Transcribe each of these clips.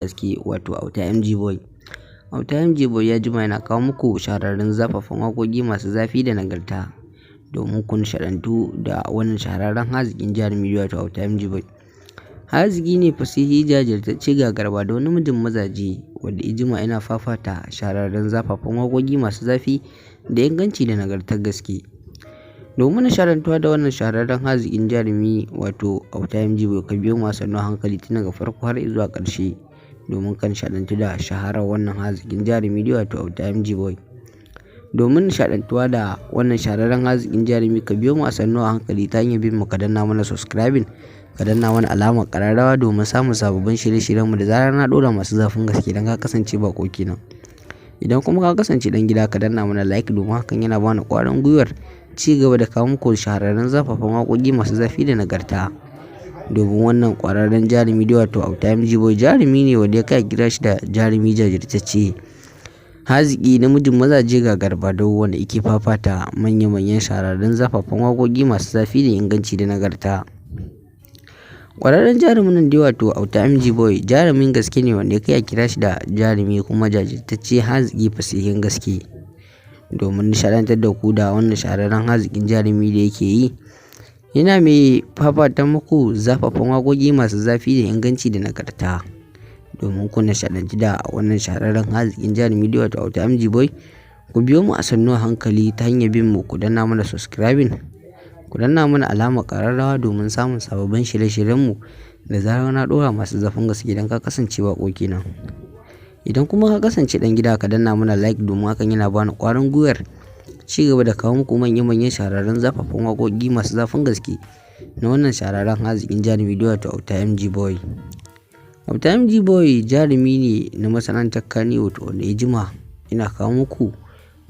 gaske wato Auta MG Boy. Auta MG Boy ya jima yana kawo muku shahararrun zafafan waƙoƙi masu zafi da nagarta domin ku nishaɗantu da wannan shahararren haziƙin jarumi wato Auta MG Boy. Haziki ne fasihi jajirtacce gagarba da wani mijin mazaje wanda ya jima yana fafata shahararrun zafafan waƙoƙi masu zafi da inganci da nagartar gaske. Domin nishaɗantuwa da wannan shahararren haziƙin jarumi wato Auta MG Boy, ka biyo mu a sannu a hankali tun daga farko har zuwa ƙarshe domin ka nishaɗantu da shaharar wannan haziƙin jarumi wato Auta MG Boy. Domin nishaɗantuwa da wannan shahararren haziƙin jarumi, ka biyo mu a sannu a hankali ta hanyar bin mu, ka danna mana subscribing, ka danna mana alamar ƙararrawa domin samun sababbin shirye-shiryenmu da zarar na ɗora masu zafin gaske don ka kasance baƙo kenan. Idan kuma ka kasance ɗan gida, ka danna mana like domin hakan yana bani ƙwarin gwiwar ci gaba da kawo muku shahararrun zafafan waƙoƙi masu zafi da nagarta. Domin wannan ƙwararren jarumi wato Auta MG Boy jarumi ne wanda ya kai kira shi da jarumi jajirtacce, haziki namijin mazaje gagarbadau wanda yake fafata manya-manyan shahararrun zafafan waƙoƙi masu zafi da inganci da nagarta. Ƙwararren jarumin nan dai wato Auta MG Boy jarumin gaske ne wanda ya kai kira shi da jarumi kuma jajirtacce, haziki fasihin gaske. Domin nishaɗantar da ku da wannan shahararren haziƙin jarumi da yake yi, yana mai fafata muku zafafan waƙoƙi masu zafi da inganci da nagarta. Domin ku nishaɗantu da wannan shahararren haziƙin jarumi wato Auta MG Boy, ku biyo mu a sannu a hankali ta hanyar bin mu, ku danna mana subscribing, ku danna mana alamar ƙararrawa domin samun sababbin shirye-shiryenmu da zarar na ɗora masu zafin gaske don ka kasance baƙo kenan. Idan kuma ka kasance ɗan gida, ka danna mana like domin hakan yana bani ƙwarin gwiwar ci gaba da kawo muku manya-manyan shahararrun zafafan waƙoƙi masu zafin gaske na wannan shahararren haziƙin jarumi wato Auta MG Boy. Auta MG Boy jarumi ne na masana'antar Kannywood wanda ya jima yana kawo muku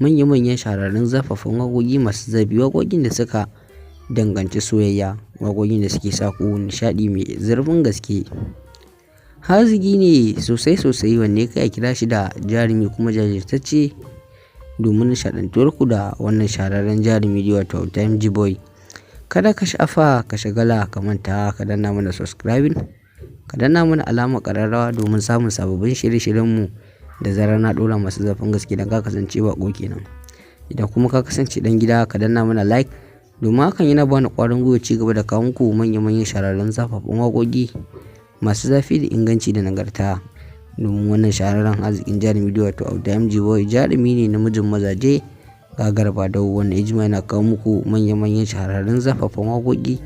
manya-manyan shahararrun zafafan waƙoƙi masu zafi, waƙoƙin da suka danganci soyayya, waƙoƙin da suke sa ku nishaɗi mai zurfin gaske. Haziki ne sosai wanda ya kai kira shi da jarumi kuma jajirtacce domin nishaɗantuwar ku da wannan shahararren jarumi wato Auta MG Boy. Kada ka sha'afa, ka shagala, ka manta, ka danna mana subscribing, ka danna mana alamar ƙararrawa domin samun sababbin shirye-shiryenmu da zarar na ɗora masu zafin gaske don ka kasance baƙo kenan. Idan kuma ka kasance ɗan gida, ka danna mana like domin hakan yana bani ƙwarin gwiwa ci gaba da kawo muku manya-manyan shahararrun zafafan waƙoƙi masu zafi da inganci da nagarta. Domin wannan shahararren haziƙin jarumi wato Auta MG Boy jarumi ne namijin mazaje gagarbadau wanda ya jima yana kawo muku manya-manyan shahararrun zafafan waƙoƙi